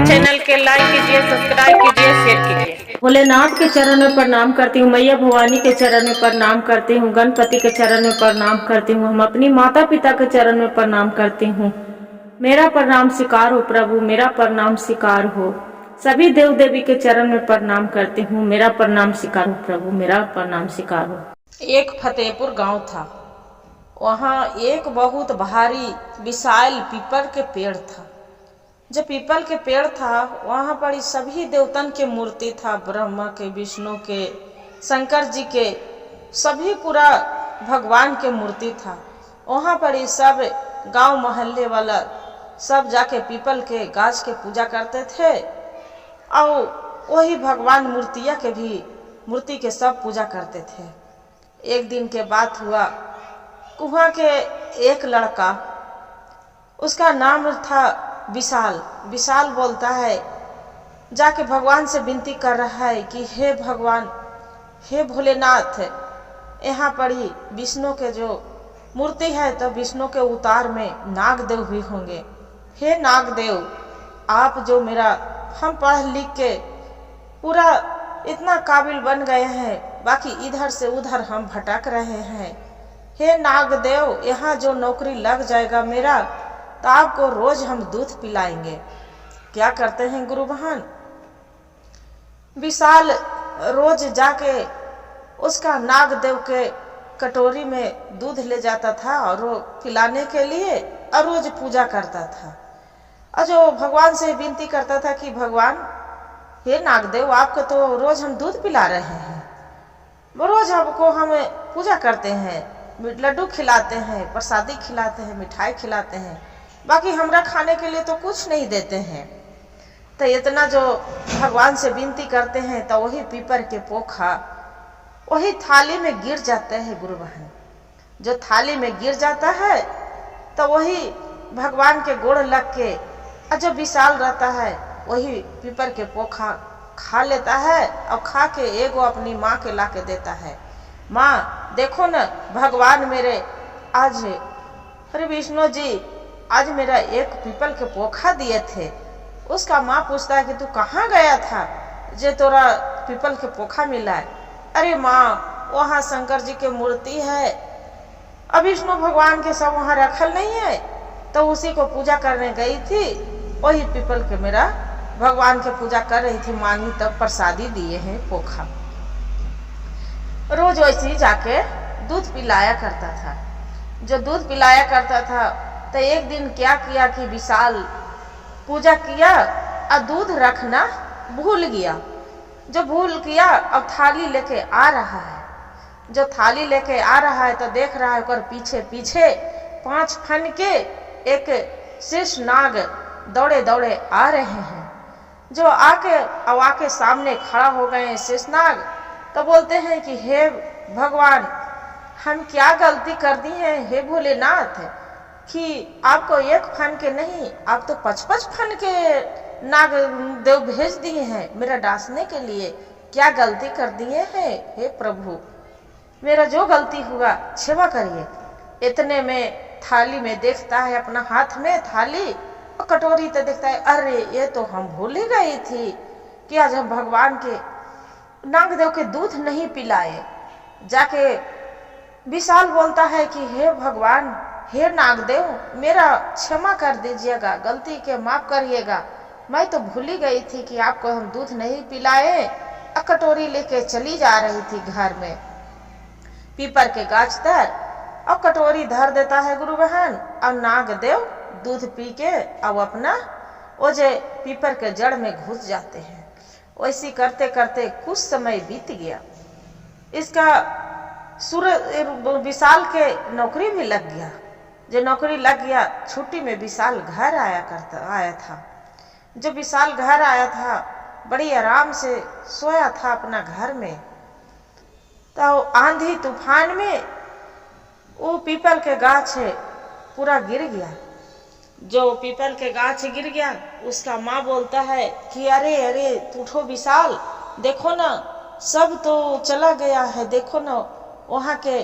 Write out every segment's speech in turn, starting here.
Channel के like कीजिए, subscribe कीजिए, शेयर कीजिए। भोलेनाथ के चरण में प्रणाम करती हूँ, मैया भवानी के चरण में प्रणाम करती हूँ, गणपति के चरण में प्रणाम करती हूँ, हम अपनी माता पिता के चरण में प्रणाम करती हूँ। मेरा प्रणाम स्वीकार हो प्रभु, मेरा प्रणाम स्वीकार हो। सभी देव देवी के चरण में प्रणाम करती हूँ, मेरा प्रणाम स्वीकार हो प्रभु, मेरा प्रणाम स्वीकार हो। एक फतेहपुर गांव था। वहाँ एक बहुत भारी विशाल पीपल के पेड़ था। जो पीपल के पेड़ था वहाँ पर सभी देवतन के मूर्ति था, ब्रह्मा के, विष्णु के, शंकर जी के, सभी पूरा भगवान के मूर्ति था। वहाँ पर सब गांव मोहल्ले वाला सब जाके पीपल के गाछ के पूजा करते थे और वही भगवान मूर्ति के सब पूजा करते थे। एक दिन के बात हुआ, वहाँ के एक लड़का, उसका नाम था विशाल बोलता है, जाके भगवान से विनती कर रहा है कि हे भगवान, हे भोलेनाथ, यहाँ पर ही विष्णु के जो मूर्ति है तो विष्णु के उतार में नागदेव भी होंगे। हे नागदेव, आप जो मेरा, हम पढ़ लिख के पूरा इतना काबिल बन गए हैं, बाकी इधर से उधर हम भटक रहे हैं। हे नागदेव, यहाँ जो नौकरी लग जाएगा मेरा तो आपको रोज हम दूध पिलाएंगे। क्या करते हैं गुरु बहन, विशाल रोज जाके उसका नागदेव के कटोरी में दूध ले जाता था और वो पिलाने के लिए, और रोज पूजा करता था। और जो भगवान से विनती करता था कि भगवान, हे नागदेव, आपको तो रोज हम दूध पिला रहे हैं, रोज आपको हम पूजा करते हैं, लड्डू खिलाते हैं, प्रसादी खिलाते हैं, मिठाई खिलाते हैं, बाकी हमरा खाने के लिए तो कुछ नहीं देते हैं। तो इतना जो भगवान से विनती करते हैं तो वही पीपर के पोखा वही थाली में गिर जाते हैं गुरु बहन। जो थाली में गिर जाता है तो वही भगवान के गोड़ लग के, और जो विशाल रहता है वही पीपर के पोखा खा लेता है और खा के एगो अपनी माँ के ला के देता है। माँ देखो न, भगवान मेरे आज, अरे विष्णु जी, आज मेरा एक पीपल के पोखा दिए थे। उसका माँ पूछता है कि तू कहाँ गया था जे तोरा पीपल के पोखा मिला है। अरे माँ, वहाँ शंकर जी के मूर्ति है, अब विष्णु भगवान के सब वहाँ रखल नहीं है, तो उसी को पूजा करने गई थी, वही पीपल के मेरा भगवान के पूजा कर रही थी, मांगी तब प्रसादी दिए हैं पोखा। रोज वैसे ही जाके दूध पिलाया करता था। जो दूध पिलाया करता था तो एक दिन क्या किया कि विशाल पूजा किया और दूध रखना भूल गया। जो भूल किया, अब थाली लेके आ रहा है। जो थाली लेके आ रहा है तो देख रहा है पीछे पीछे 5 फन के एक शेष नाग दौड़े दौड़े आ रहे हैं। जो आके सामने खड़ा हो गए शेषनाग, तो बोलते हैं कि हे भगवान, हम क्या गलती कर दी है हे भोलेनाथ कि आपको एक फन के नहीं, आप तो 5-5 फन के नाग देव भेज दिए हैं मेरा डांसने के लिए। क्या गलती कर दिए हैं हे प्रभु, मेरा जो गलती हुआ क्षमा करिए। इतने में थाली में देखता है, अपना हाथ में थाली और कटोरी, तो देखता है अरे ये तो हम भूल ही गई थी कि आज हम भगवान के नागदेव के दूध नहीं पिलाए। जाके विशाल बोलता है कि हे भगवान, हे नागदेव, मेरा क्षमा कर दीजिएगा, गलती के माफ करिएगा। मैं तो भूल ही गई थी कि आपको हम दूध नहीं पिलाए, और कटोरी लेके चली जा रही थी घर में पीपर के गाछ तर, और कटोरी धर देता है गुरु बहन, और नागदेव दूध पी के अब अपना वो जे पीपर के जड़ में घुस जाते हैं। वैसी करते करते कुछ समय बीत गया। इसका विशाल के नौकरी भी लग गया। जो नौकरी लग गया, छुट्टी में विशाल घर आया था। जो विशाल घर आया था, बड़ी आराम से सोया था अपना घर में, तो आंधी तूफान में वो पीपल के गाछ पूरा गिर गया। जो पीपल के गाछ गिर गया, उसका माँ बोलता है कि अरे अरे उठो विशाल, देखो ना सब तो चला गया है, देखो ना वहाँ के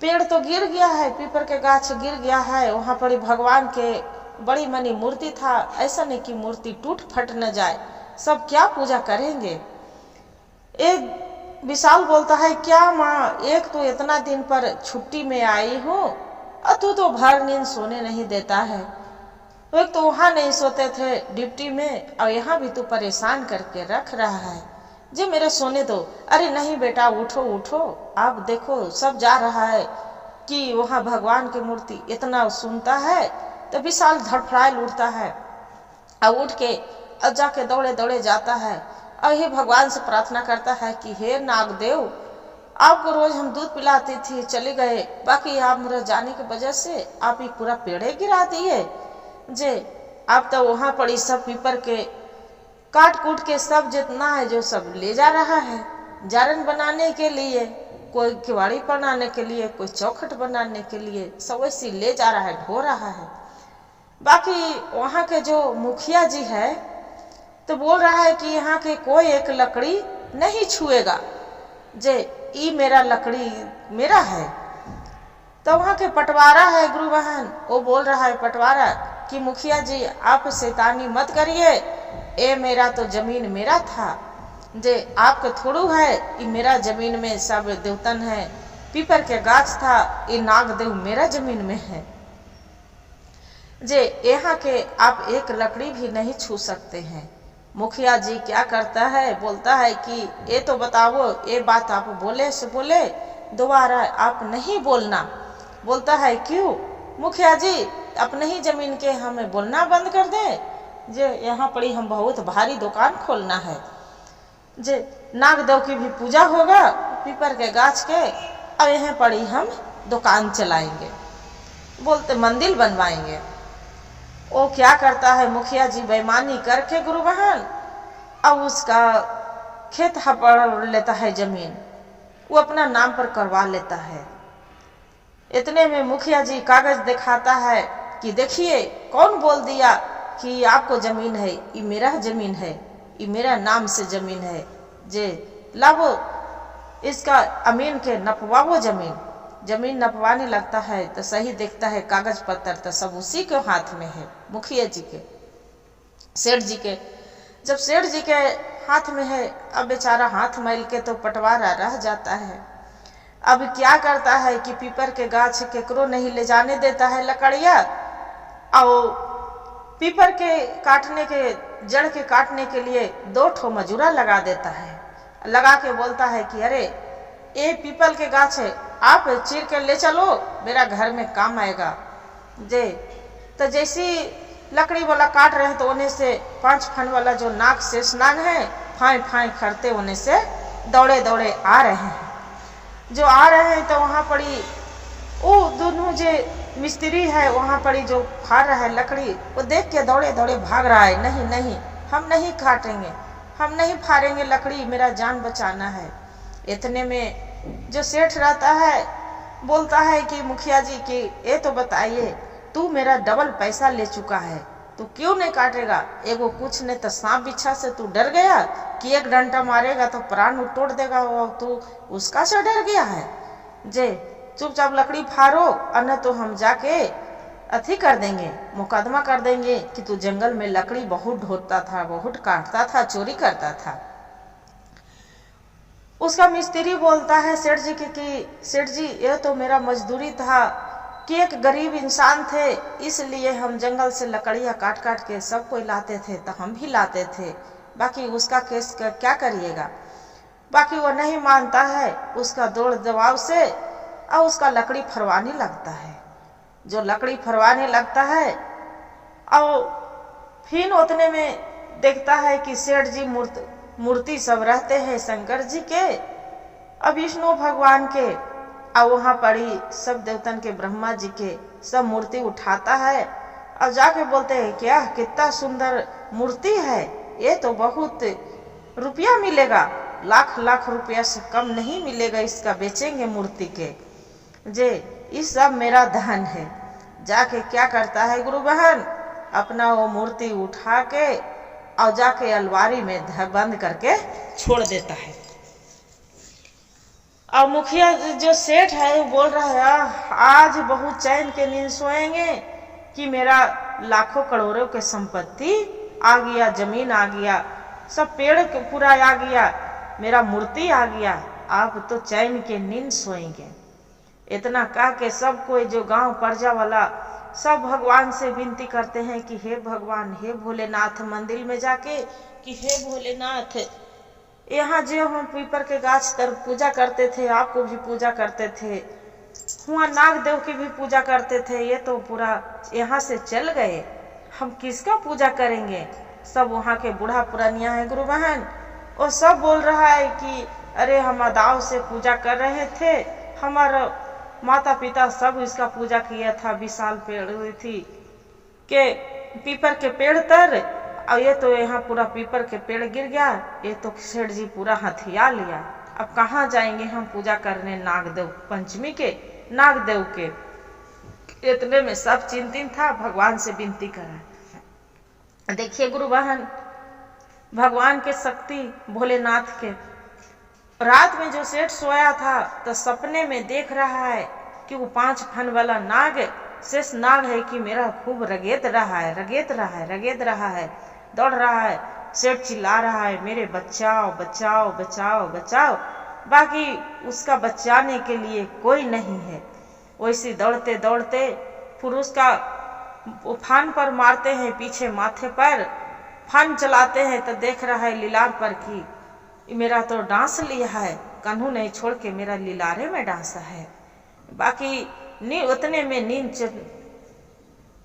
पेड़ तो गिर गया है, पीपल के गाछ गिर गया है, वहाँ पर भगवान के बड़ी मनी मूर्ति था, ऐसा नहीं कि मूर्ति टूट फट न जाए, सब क्या पूजा करेंगे। एक विशाल बोलता है, क्या माँ, एक तो इतना दिन पर छुट्टी में आई हूँ और तू तो भर नींद सोने नहीं देता है। एक तो वहां नहीं सोते थे ड्यूटी में और यहाँ भी तू परेशान करके रख रहा है, जी मेरे सोने दो। अरे नहीं बेटा, उठो उठो, आप देखो सब जा रहा है कि वहाँ भगवान की मूर्ति इतना सुनता है। तो विशाल धड़फड़ाए उठता है और उठ के और जाके दौड़े दौड़े जाता है और हे भगवान से प्रार्थना करता है कि हे नागदेव, आपको रोज हम दूध पिलाती थी, चले गए, बाकी आप मेरे जाने की वजह से आप ये पूरा पेड़े गिरा दिए। जे आप तो वहां पड़ी सब पीपर के काट कूट के सब जितना है जो सब ले जा रहा है, जारन बनाने के लिए, कोई किवाड़ी बनाने के लिए, कोई चौखट बनाने के लिए, सब वैसी ले जा रहा है, ढो रहा है। बाकी वहां के जो मुखिया जी है तो बोल रहा है कि यहाँ के कोई एक लकड़ी नहीं छुएगा, जे ई मेरा लकड़ी मेरा है। तो वहां के पटवारा है गुरु बहन, वो बोल रहा है पटवारा कि मुखिया जी आप शैतानी मत करिए, ए मेरा तो जमीन मेरा था, जे आपके थोड़ू है, ये मेरा जमीन में सब देवतन है, पीपर के गाछ था, ये नागदेव मेरा जमीन में है, जे यहाँ के आप एक लकड़ी भी नहीं छू सकते हैं। मुखिया जी क्या करता है, बोलता है कि ये तो बताओ, ये बात आप बोले से बोले दोबारा आप नहीं बोलना। बोलता है क्यों मुखिया जी, अपने ही जमीन के हमें बोलना बंद कर दे, जे यहाँ पड़ी हम बहुत भारी दुकान खोलना है, जे नागदेव की भी पूजा होगा पीपर के गाछ के, और यहाँ पड़ी हम दुकान चलाएंगे, बोलते मंदिर बनवाएंगे। वो क्या करता है मुखिया जी, बेईमानी करके गुरु बहन, अब उसका खेत हपड़ लेता है, जमीन वो अपना नाम पर करवा लेता है। इतने में मुखिया जी कागज दिखाता है कि देखिए कौन बोल दिया कि आपको जमीन है, ये मेरा जमीन है, ये मेरा नाम से जमीन है, जे लावो इसका अमीन के नपवाओ जमीन नपवाने लगता है तो सही देखता है कागज पत्तर तो सब उसी के हाथ में है, मुखिया जी के, सेठ जी के। जब सेठ जी के हाथ में है, अब बेचारा हाथ मैल के तो पटवारा रह जाता है। अब क्या करता है कि पीपर के गाछ केकरो नहीं ले जाने देता है लकड़िया, और पीपर के काटने के जड़ के काटने के लिए 2 ठो मजूरा लगा देता है, लगा के बोलता है कि अरे ये पीपल के गाछ है, आप चीर के ले चलो, मेरा घर में काम आएगा। जे तो जैसी लकड़ी वाला काट रहे हैं तो उन्हें से 5 फन वाला जो नाग शेष नाग है, फाई फाई करते उन्हें से दौड़े दौड़े आ रहे हैं। जो आ रहे हैं तो वहां पड़ी वो दोनों जो मिस्त्री है वहां पड़ी जो फाड़ रहा है लकड़ी, वो देख के दौड़े दौड़े भाग रहा है, नहीं नहीं हम नहीं काटेंगे, हम नहीं फाड़ेंगे लकड़ी, मेरा जान बचाना है। इतने में जो सेठ रहता है बोलता है कि मुखिया जी की ये तो बताइए, तू मेरा डबल पैसा ले चुका है, तू क्यों नहीं काटेगा? एगो कुछ नहीं तो सांप बिच्छा से तू डर गया कि 1 डंडा मारेगा तो प्राण तोड़ देगा, वो तू उसका से डर गया है। जे चुपचाप लकड़ी फाड़ो, अन्य तो हम जाके अथी कर देंगे, मुकदमा कर देंगे कि तू जंगल में लकड़ी बहुत ढोता था, बहुत काटता था, चोरी करता था। उसका मिस्त्री बोलता है सेठ जी की कि सेठ जी ये तो मेरा मजदूरी था कि एक गरीब इंसान थे, इसलिए हम जंगल से लकड़ियाँ काट काट के सब कोई लाते थे, तो हम भी लाते थे, बाकी उसका केस क्या करिएगा। बाकी वो नहीं मानता है, उसका दौड़ दबाव से और उसका लकड़ी फरवाने लगता है। जो लकड़ी फरवाने लगता है और फिर उतने में देखता है कि सेठ जी मूर्ति सब रहते हैं शंकर जी के और विष्णु भगवान के, और वहाँ पड़ी सब देवतन के, ब्रह्मा जी के सब मूर्ति उठाता है और जाके बोलते हैं क्या कितना सुंदर मूर्ति है, ये तो बहुत रुपया मिलेगा, लाख लाख रुपया से कम नहीं मिलेगा, इसका बेचेंगे मूर्ति के, जे इस सब मेरा धन है। जाके क्या करता है गुरु बहन, अपना वो मूर्ति उठा के और जाके अलमारी में बंद करके छोड़ देता है। और मुखिया जो सेठ है वो बोल रहा है आज बहुत चैन के नींद सोएंगे, कि मेरा लाखों करोड़ों के संपत्ति आ गया, जमीन आ गया, सब पेड़ पूरा आ गया, मेरा मूर्ति आ गया, आप तो चैन के नींद सोएंगे। इतना कह के सब कोई जो गांव परजा वाला सब भगवान से विनती करते हैं कि हे भगवान, हे भोलेनाथ, मंदिर में जाके कि हे भोलेनाथ, यहाँ जो हम पीपर के गाछ तर पूजा करते थे, आपको भी पूजा करते थे, हुआ नाग देव की भी पूजा करते थे, ये तो पूरा यहाँ से चल गए, हम किसका पूजा करेंगे। सब वहाँ के बूढ़ा पुरानिया है गुरु बहन, वो सब बोल रहा है कि अरे हम दाव से पूजा कर रहे थे, हमारा माता पिता सब इसका पूजा किया था, विशाल पेड़ हुई थी के पीपर के पेड़ तर, और ये तो यहाँ पूरा पीपर के पेड़ गिर गया, ये तो सेठ जी पूरा हथिया लिया, अब कहाँ जाएंगे हम पूजा करने नागदेव पंचमी के, नागदेव के। इतने में सब चिंतित था, भगवान से विनती करा। देखिए गुरु बहन, भगवान के शक्ति भोलेनाथ के, रात में जो सेठ सोया था तो सपने में देख रहा है कि वो 5 फन वाला नाग, शेष नाग है कि मेरा खूब रगेत रहा है, रगेत रहा है, रगेत रहा है, दौड़ रहा है। सेठ चिल्ला रहा है मेरे बचाओ बचाओ बचाओ बचाओ, बाकी उसका बचाने के लिए कोई नहीं है। वैसे दौड़ते दौड़ते फिर उसका फान पर मारते हैं, पीछे माथे पर फान चलाते हैं तो देख रहा है लीलार पर कि मेरा तो डांस लिया है, कन्हू नहीं छोड़ के मेरा लीलारे में डांसा है। बाकी उतने में नींद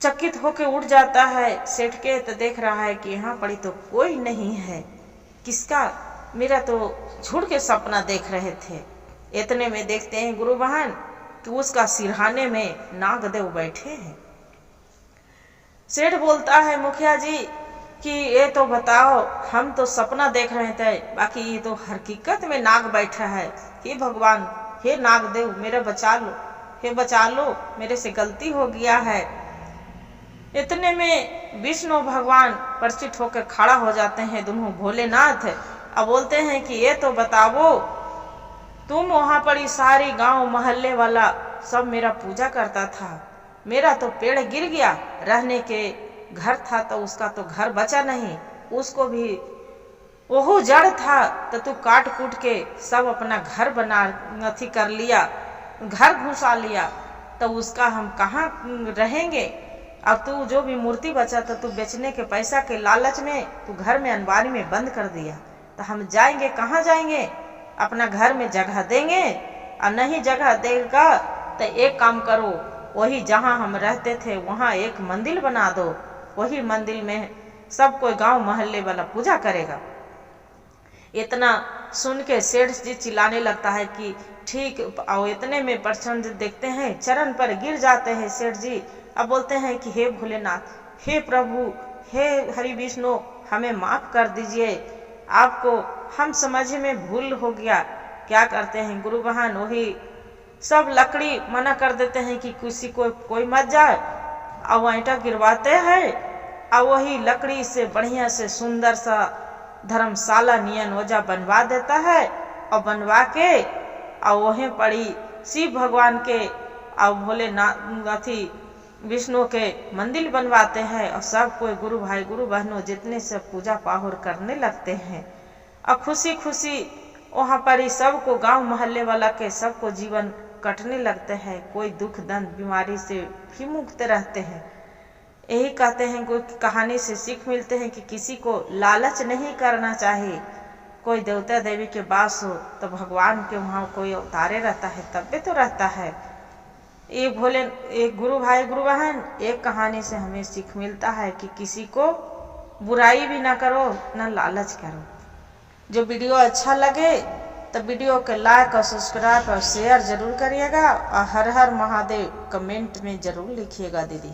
चकित होके उठ जाता है सेठ के, तो देख रहा है कि यहाँ पड़ी तो कोई नहीं है, किसका, मेरा तो झूठ के सपना देख रहे थे। इतने में देखते हैं गुरु बहन कि उसका सिरहाने में नागदेव बैठे हैं। सेठ बोलता है मुखिया जी कि ये तो बताओ, हम तो सपना देख रहे थे, बाकी ये तो हकीकत में नाग बैठा है। हे भगवान, हे नागदेव, मेरा बचा लो, हे बचा लो, मेरे से गलती हो गया है। इतने में विष्णु भगवान परिचित होकर खड़ा हो जाते हैं दोनों भोलेनाथ, अब बोलते हैं कि ये तो बताओ, तुम वहां पर सारी गांव मोहल्ले वाला सब मेरा पूजा करता था, मेरा तो पेड़ गिर गया, रहने के घर था तो उसका तो घर बचा नहीं, उसको भी वो जड़ था तो तू काट कूट के सब अपना घर बना अथी कर लिया, घर घुसा लिया, तो उसका हम कहाँ रहेंगे। अब तू जो भी मूर्ति बचा तो तू बेचने के पैसा के लालच में तू घर में अनबारी में बंद कर दिया, तो हम जाएंगे कहाँ जाएंगे, अपना घर में जगह देंगे, और नहीं जगह देगा तो एक काम करो, वही जहाँ हम रहते थे वहाँ एक मंदिर बना दो, वही मंदिर में सब कोई गांव मोहल्ले वाला पूजा करेगा। इतना सुन के सेठ जी चिल्लाने लगता है कि ठीक, और इतने में प्रचंड देखते हैं चरण पर गिर जाते हैं सेठ जी। अब बोलते हैं कि हे भोलेनाथ, हे प्रभु, हे हरि विष्णु, हमें माफ कर दीजिए, आपको हम समझ में भूल हो गया। क्या करते हैं गुरु बहन, वही सब लकड़ी मना कर देते हैं कि किसी को कोई मत जाए, और ईंटा गिरवाते हैं, और वही लकड़ी से बढ़िया से सुंदर सा धर्मशाला नियन ओजा बनवा देता है, और बनवा के और वहीं पड़ी शिव भगवान के और भोलेनाथ अथी विष्णु के मंदिर बनवाते हैं, और सब कोई गुरु भाई गुरु बहनों जितने से पूजा पाहुर करने लगते हैं, और खुशी खुशी वहाँ पर ही सबको गांव मोहल्ले वाला के सबको जीवन कटने लगते हैं, कोई दुख दर्द बीमारी से भी मुक्त रहते हैं। यही कहते हैं, कोई कहानी से सीख मिलते हैं कि किसी को लालच नहीं करना चाहिए। कोई देवता देवी के वास हो तो भगवान के वहाँ कोई अवतारे रहता है, तब भी तो रहता है। एक गुरु भाई गुरु बहन, एक कहानी से हमें सीख मिलता है कि किसी को बुराई भी ना करो, ना लालच करो। जो वीडियो अच्छा लगे तो वीडियो के लाइक और सब्सक्राइब और शेयर जरूर करिएगा, और हर हर महादेव कमेंट में जरूर लिखिएगा दीदी।